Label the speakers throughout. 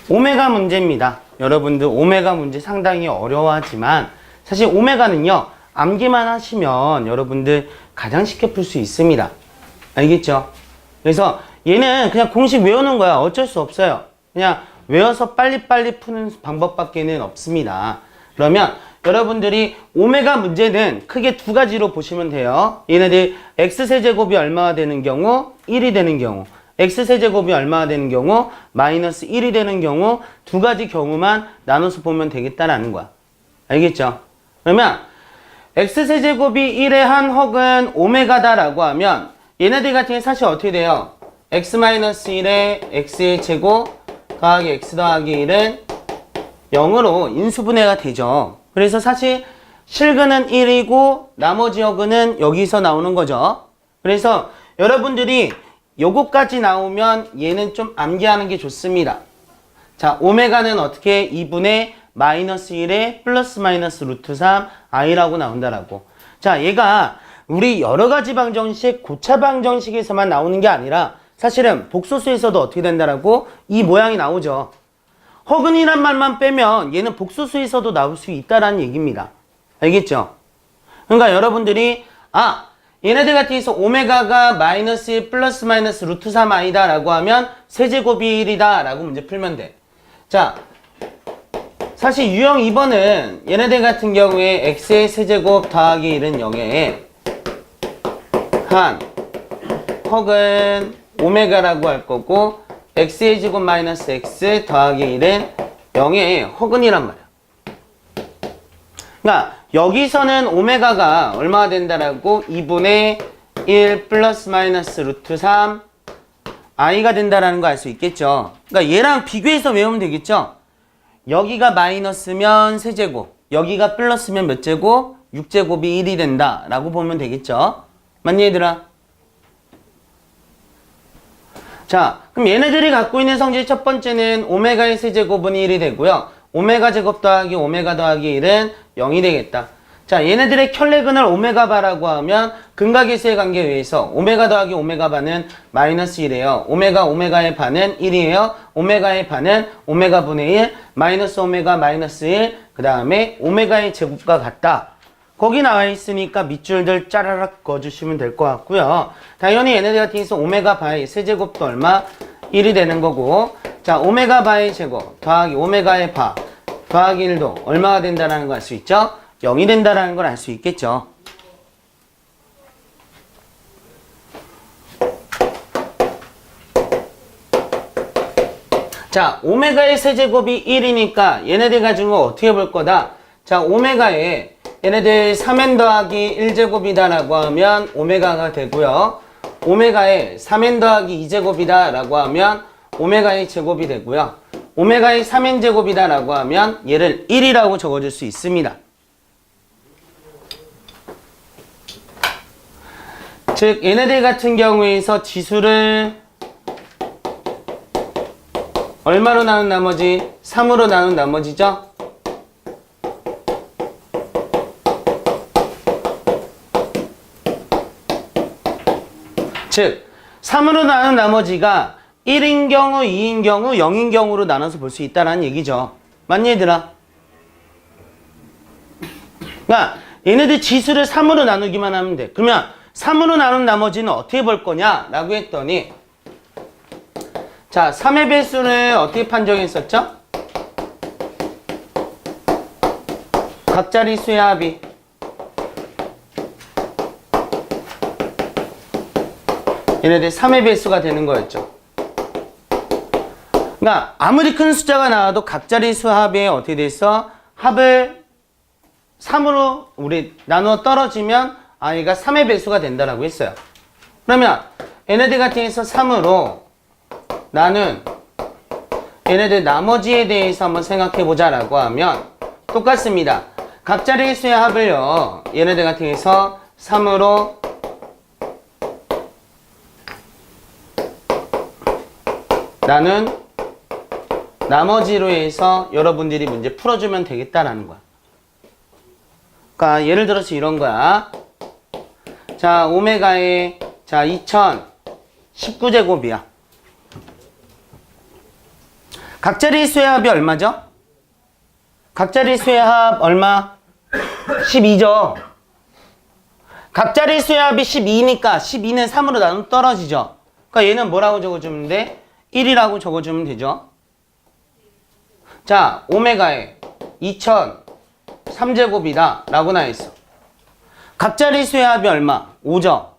Speaker 1: 오메가 문제입니다. 여러분들 오메가 문제 상당히 어려워하지만 사실 오메가는요, 암기만 하시면 여러분들 가장 쉽게 풀 수 있습니다. 알겠죠? 그래서 얘는 그냥 공식 외우는 거야. 어쩔 수 없어요. 그냥 외워서 빨리빨리 푸는 방법밖에는 없습니다. 그러면 여러분들이 오메가 문제는 크게 두 가지로 보시면 돼요. 얘네들 x세제곱이 얼마가 되는 경우, 1이 되는 경우, x세제곱이 얼마가 되는 경우, 마이너스 1이 되는 경우, 두 가지 경우만 나눠서 보면 되겠다라는 거야. 알겠죠? 그러면 x세제곱이 1의 한 혹은 오메가다라고 하면 얘네들 같은 경우는 사실 어떻게 돼요? x-1의 x의 제곱 더하기 x 더하기 1은 0으로 인수분해가 되죠. 그래서 사실 실근은 1이고 나머지 역은 여기서 나오는 거죠. 그래서 여러분들이 요거까지 나오면 얘는 좀 암기하는 게 좋습니다. 자, 오메가는 어떻게 2분의 마이너스 1에 플러스 마이너스 루트 3 i라고 나온다라고. 자, 얘가 우리 여러 가지 방정식, 고차 방정식에서만 나오는 게 아니라 사실은 복소수에서도 어떻게 된다라고? 이 모양이 나오죠. 허근이란 말만 빼면 얘는 복소수에서도 나올 수 있다라는 얘기입니다. 알겠죠? 그러니까 여러분들이 얘네들 같은 경우에서 오메가가 마이너스 1 플러스 마이너스 루트 3i다 라고 하면 세제곱이 1이다 라고 문제 풀면 돼. 자, 사실 유형 2번은 얘네들 같은 경우에 x의 세제곱 더하기 1은 0에 한 혹은 오메가라고 할 거고 x의 제곱 마이너스 x 더하기 1은 0의 허근이란 말이야. 그러니까 여기서는 오메가가 얼마가 된다라고? 2분의 1 플러스 마이너스 루트 3 i가 된다라는 거 알 수 있겠죠. 그러니까 얘랑 비교해서 외우면 되겠죠. 여기가 마이너스면 세제곱, 여기가 플러스면 몇 제곱? 6제곱이 1이 된다라고 보면 되겠죠. 맞니 얘들아? 자, 그럼 얘네들이 갖고 있는 성질 첫 번째는 오메가의 세제곱은 1이 되고요. 오메가 제곱 더하기 오메가 더하기 1은 0이 되겠다. 자, 얘네들의 켤레근을 오메가 바라고 하면 근각일수의 관계에 의해서 오메가 더하기 오메가 바는 마이너스 1이에요. 오메가의 반은 1이에요. 오메가의 반은 오메가 분의 1, 마이너스 오메가 마이너스 1, 그 다음에 오메가의 제곱과 같다. 거기 나와 있으니까 밑줄들 짜라락 그어주시면 될 것 같고요. 당연히 얘네들 같은 경우서 오메가 바의 세제곱도 얼마? 1이 되는 거고, 자, 오메가 바의 제곱 더하기 오메가의 바 더하기 1도 얼마가 된다는 걸 알 수 있죠? 0이 된다는 걸 알 수 있겠죠. 자, 오메가의 세제곱이 1이니까 얘네들 가지고 어떻게 볼 거다? 자, 오메가의 얘네들 3n 더하기 1제곱이다 라고 하면 오메가가 되고요. 오메가의 3n 더하기 2제곱이다 라고 하면 오메가의 제곱이 되고요. 오메가의 3n 제곱이다 라고 하면 얘를 1이라고 적어줄 수 있습니다. 즉 얘네들 같은 경우에서 지수를 얼마로 나눈 나머지? 3으로 나눈 나머지죠? 즉 3으로 나눈 나머지가 1인 경우, 2인 경우, 0인 경우로 나눠서 볼 수 있다는 얘기죠. 맞니 얘들아? 그러니까 얘네들 지수를 3으로 나누기만 하면 돼. 그러면 3으로 나눈 나머지는 어떻게 볼 거냐? 라고 했더니 자, 3의 배수를 어떻게 판정했었죠? 각자리수의 합이 얘네들 3의 배수가 되는 거였죠. 그러니까 아무리 큰 숫자가 나와도 각자리수 합에 어떻게 돼 있어? 합을 3으로 우리 나누어 떨어지면 i가 3의 배수가 된다라고 했어요. 그러면 얘네들 같은 경우에서 3으로 나눈 얘네들 나머지에 대해서 한번 생각해 보자라고 하면 똑같습니다. 각자리수의 합을요, 얘네들 같은 경우에서 3으로 나는 나머지로 해서 여러분들이 문제 풀어주면 되겠다라는 거야. 그러니까 예를 들어서 이런 거야. 자, 오메가의 자 2019제곱이야. 각자리 수의 합이 얼마죠? 각자리 수의 합 얼마? 12죠. 각자리 수의 합이 12니까 12는 3으로 나누면 떨어지죠. 그러니까 얘는 뭐라고 적어주면 돼? 1이라고 적어주면 되죠. 자, 오메가에 2000 3제곱이다 라고 나와있어. 각자리 수의 합이 얼마? 5죠.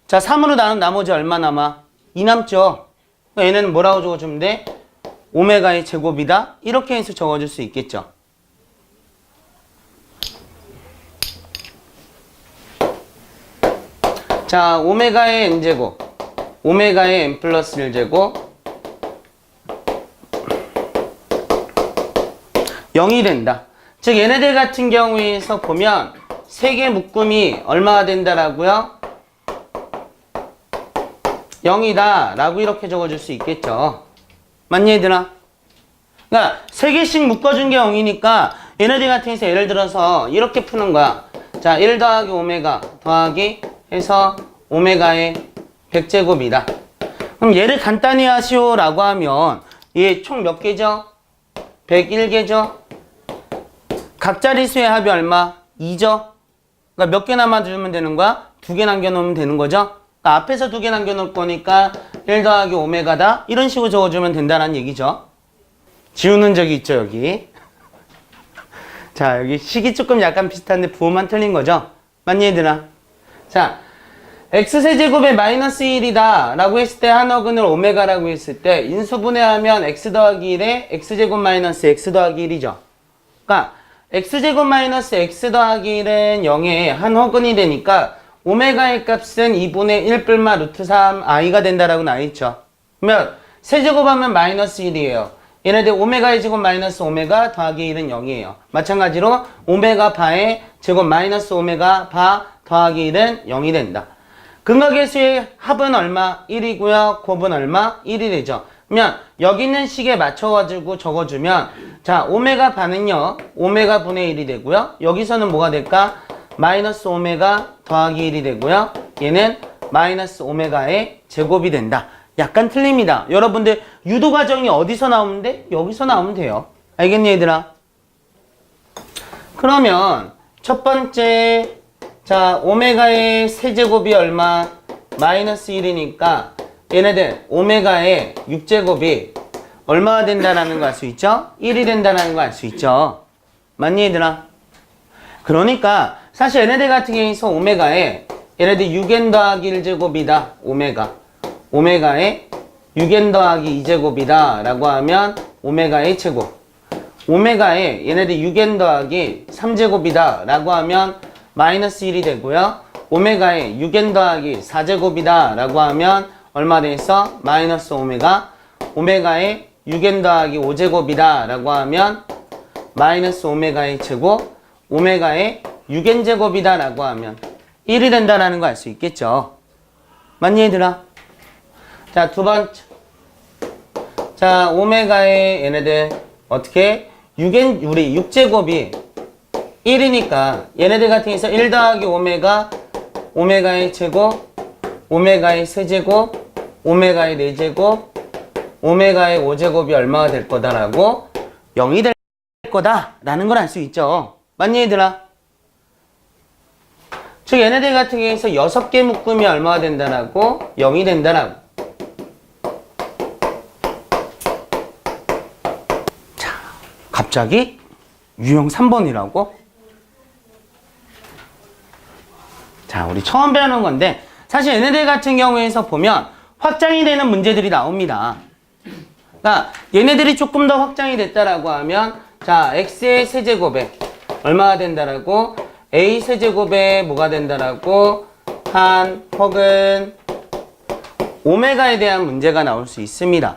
Speaker 1: 자, 3으로 나눈 나머지 얼마 남아? 2 남죠. 그러니까 얘는 뭐라고 적어주면 돼? 오메가의 제곱이다. 이렇게 해서 적어줄 수 있겠죠. 자, 오메가의 n제곱, 오메가의 n 플러스 1제곱 0이 된다. 즉 얘네들 같은 경우에서 보면 세 개 묶음이 얼마가 된다라고요? 0이다 라고 이렇게 적어줄 수 있겠죠. 맞니 얘들아? 그러니까 세 개씩 묶어준 게 0이니까 얘네들 같은 경우에서 예를 들어서 이렇게 푸는 거야. 자, 1 더하기 오메가 더하기 해서 오메가의 100제곱이다. 그럼 얘를 간단히 하시오 라고 하면 얘 총 몇 개죠? 101개죠? 각자리 수의 합이 얼마? 2죠? 그러니까 몇 개 남아주면 되는 거야? 2개 남겨놓으면 되는 거죠? 그러니까 앞에서 2개 남겨놓을 거니까 1 더하기 오메가다? 이런 식으로 적어주면 된다는 얘기죠. 지우는 적이 있죠, 여기. 자, 여기 식이 조금 약간 비슷한데 부호만 틀린 거죠? 맞니, 얘들아? 자, x세제곱에 마이너스 1이다 라고 했을 때 한어근을 오메가라고 했을 때 인수분해하면 x 더하기 1에 x제곱 마이너스 x 더하기 1이죠. 그러니까 x제곱 마이너스 x 더하기 1은 0의 한어근이 되니까 오메가의 값은 2분의 1 뿔마 루트 3 i가 된다라고 나와있죠. 그러면 세제곱하면 마이너스 1이에요. 얘네들 오메가의 제곱 마이너스 오메가 더하기 1은 0이에요. 마찬가지로 오메가 바의 제곱 마이너스 오메가 바 더하기 1은 0이 된다. 근각의 수의 합은 얼마? 1이고요. 곱은 얼마? 1이 되죠. 그러면 여기 있는 식에 맞춰가지고 적어주면 자, 오메가 반은요. 오메가 분의 1이 되고요. 여기서는 뭐가 될까? 마이너스 오메가 더하기 1이 되고요. 얘는 마이너스 오메가의 제곱이 된다. 약간 틀립니다. 여러분들 유도 과정이 어디서 나오는데? 여기서 나오면 돼요. 알겠니 얘들아? 그러면 첫 번째 자, 오메가의 세제곱이 얼마? 마이너스 1이니까 얘네들 오메가의 6제곱이 얼마가 된다라는 거 알 수 있죠? 1이 된다라는 거 알 수 있죠? 맞니 얘들아? 그러니까 사실 얘네들 같은 경우에서 오메가에 얘네들 6n 더하기 1제곱이다. 오메가의 6n 더하기 2제곱이다 라고 하면 오메가의 제곱, 오메가에 얘네들 6n 더하기 3제곱이다 라고 하면 마이너스 1이 되고요. 오메가에 6n 더하기 4제곱이다 라고 하면 얼마 돼있어? 마이너스 오메가, 오메가에 6n 더하기 5제곱이다 라고 하면 마이너스 오메가의 제곱, 오메가에 6n 제곱이다 라고 하면 1이 된다라는 거 알 수 있겠죠. 맞니 얘들아? 자, 두 번째. 자, 오메가의 얘네들 어떻게? 6n, 우리 6제곱이 1이니까 얘네들 같은 경우에서 1 더하기 오메가, 오메가의 제곱, 오메가의 세제곱, 오메가의 4제곱, 오메가의 5제곱이 얼마가 될 거다라고 0이 될 거다라는 걸 알 수 있죠. 맞니 얘들아? 즉 얘네들 같은 경우에서 6개 묶음이 얼마가 된다라고? 0이 된다라고. 자, 갑자기 유형 3번이라고? 자, 우리 처음 배우는 건데 사실 얘네들 같은 경우에서 보면 확장이 되는 문제들이 나옵니다. 그러니까 얘네들이 조금 더 확장이 됐다라고 하면 자, x의 세제곱에 얼마가 된다라고? a 세제곱에 뭐가 된다라고? 한 혹은 오메가에 대한 문제가 나올 수 있습니다.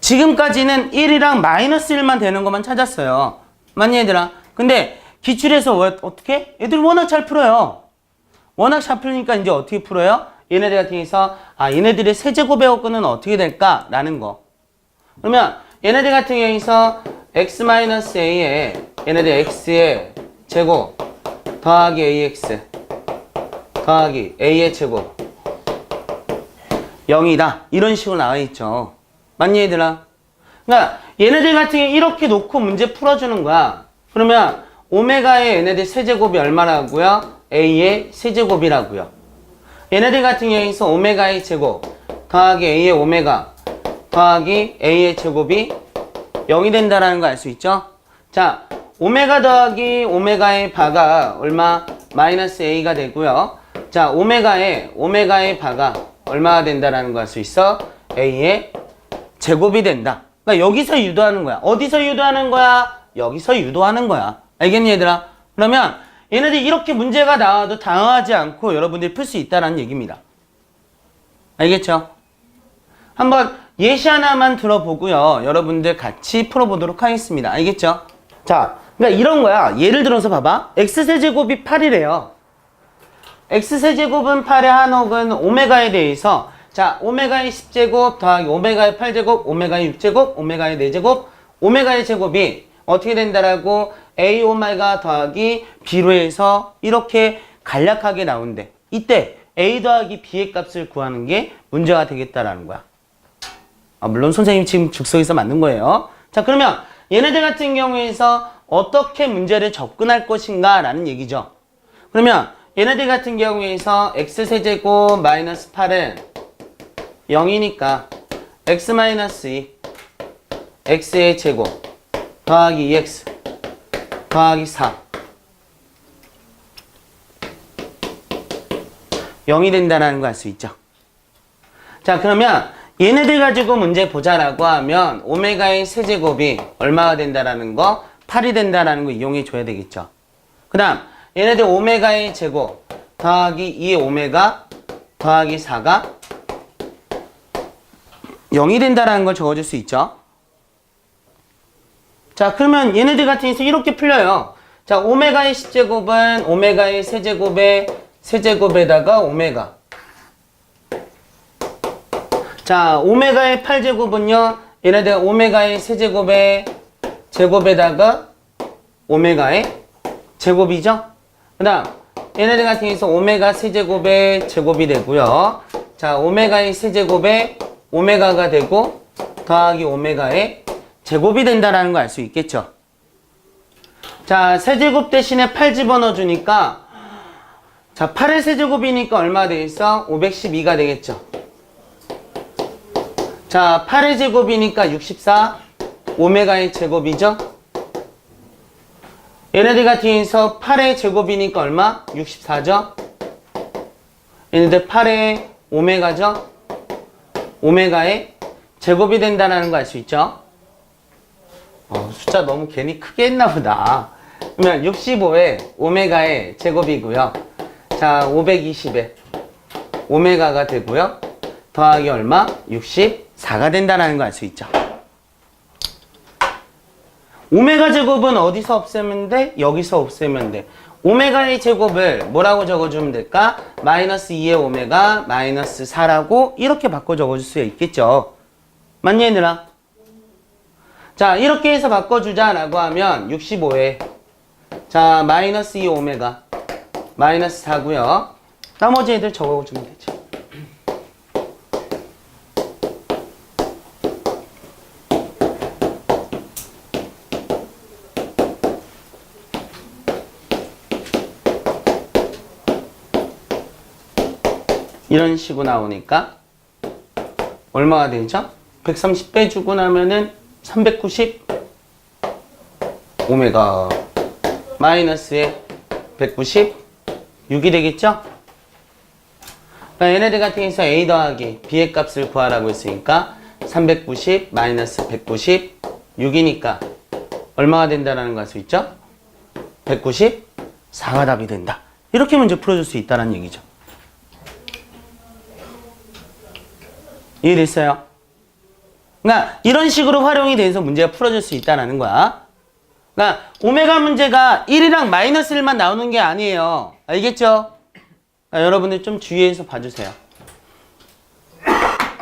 Speaker 1: 지금까지는 1이랑 마이너스 1만 되는 것만 찾았어요. 맞니 얘들아? 근데 기출에서 어떻게? 애들 워낙 잘 풀어요. 워낙 잘 풀으니까 이제 어떻게 풀어요? 얘네들 같은 경우에서 얘네들의 세제곱의 호근은 어떻게 될까? 라는 거. 그러면 얘네들 같은 경우에서 x-a에 얘네들 x의 제곱 더하기 ax 더하기 a의 제곱 0이다. 이런 식으로 나와 있죠. 맞니 얘들아? 그러니까 얘네들 같은 경우 이렇게 놓고 문제 풀어주는 거야. 그러면 오메가의 얘네들 세제곱이 얼마라고요? A의 세제곱이라고요. 얘네들 같은 경우에서 오메가의 제곱 더하기 A의 오메가 더하기 A의 제곱이 0이 된다라는 거 알 수 있죠? 자, 오메가 더하기 오메가의 바가 얼마? 마이너스 A가 되고요. 자, 오메가의 바가 얼마가 된다라는 거 알 수 있어? A의 제곱이 된다. 그러니까 여기서 유도하는 거야. 어디서 유도하는 거야? 여기서 유도하는 거야. 알겠니, 얘들아? 그러면 얘네들 이렇게 문제가 나와도 당황하지 않고 여러분들이 풀 수 있다는 얘기입니다. 알겠죠? 한번 예시 하나만 들어보고요. 여러분들 같이 풀어보도록 하겠습니다. 알겠죠? 자, 그러니까 이런 거야. 예를 들어서 봐봐. x세제곱이 8이래요. x세제곱은 8의 한옥은 오메가에 대해서 자, 오메가의 10제곱 더하기 오메가의 8제곱, 오메가의 6제곱, 오메가의 4제곱, 오메가의 제곱이 어떻게 된다라고 A 오메가 더하기 B로 해서 이렇게 간략하게 나온대. 이때 A 더하기 B의 값을 구하는 게 문제가 되겠다라는 거야. 물론 선생님 지금 즉석에서 맞는 거예요. 자, 그러면 얘네들 같은 경우에서 어떻게 문제를 접근할 것인가 라는 얘기죠. 그러면 얘네들 같은 경우에서 x세제곱 마이너스 8은 0이니까 x 마이너스 2 x의 제곱 더하기 2x 더하기 4 0이 된다는 거 알 수 있죠. 자, 그러면 얘네들 가지고 문제 보자라고 하면 오메가의 세제곱이 얼마가 된다라는 거? 8이 된다라는 거 이용해 줘야 되겠죠. 그 다음 얘네들 오메가의 제곱 더하기 2의 오메가 더하기 4가 0이 된다라는 걸 적어줄 수 있죠. 자, 그러면 얘네들 같은 경우에서 이렇게 풀려요. 자, 오메가의 10제곱은 오메가의 세제곱의 세제곱에다가 오메가. 자, 오메가의 8제곱은요. 얘네들 오메가의 세제곱의 제곱에다가 오메가의 제곱이죠. 그 다음 얘네들 같은 경우에서 오메가 세제곱의 제곱이 되고요. 자, 오메가의 세제곱의 오메가가 되고 더하기 오메가의 제곱이 된다라는 거 알 수 있겠죠. 자, 세제곱 대신에 8 집어넣어 주니까 자, 8의 세제곱이니까 얼마 되겠어? 512가 되겠죠. 자, 8의 제곱이니까 64 오메가의 제곱이죠. 얘네들 같은 경우에서 8의 제곱이니까 얼마? 64죠. 얘네들 8의 오메가죠. 오메가의 제곱이 된다는 거 알 수 있죠. 숫자 너무 괜히 크게 했나 보다. 그러면 65의 오메가의 제곱이고요. 자, 520의 오메가가 되고요. 더하기 얼마? 64가 된다는 거 알 수 있죠. 오메가 제곱은 어디서 없애면 돼? 여기서 없애면 돼. 오메가의 제곱을 뭐라고 적어주면 될까? 마이너스 2의 오메가 마이너스 4라고 이렇게 바꿔 적어줄 수 있겠죠. 맞니, 얘들아? 자, 이렇게 해서 바꿔주자라고 하면 65에 자, 마이너스 2 오메가 마이너스 4고요. 나머지 애들 적어주면 되죠. 이런 식으로 나오니까 얼마가 되죠? 130 빼주고 나면은 390 오메가 마이너스에 196이 되겠죠? 그러니까 얘네들 같은 경우에서 A 더하기 B의 값을 구하라고 했으니까 390 마이너스 196이니까 얼마가 된다는 거 알 수 있죠? 194가 답이 된다. 이렇게 문제 풀어줄 수 있다는 얘기죠. 이해됐어요? 그러니까 이런 식으로 활용이 돼서 문제가 풀어질 수 있다는 거야. 그러니까 오메가 문제가 1이랑 마이너스 1만 나오는 게 아니에요. 알겠죠? 그러니까 여러분들 좀 주의해서 봐주세요.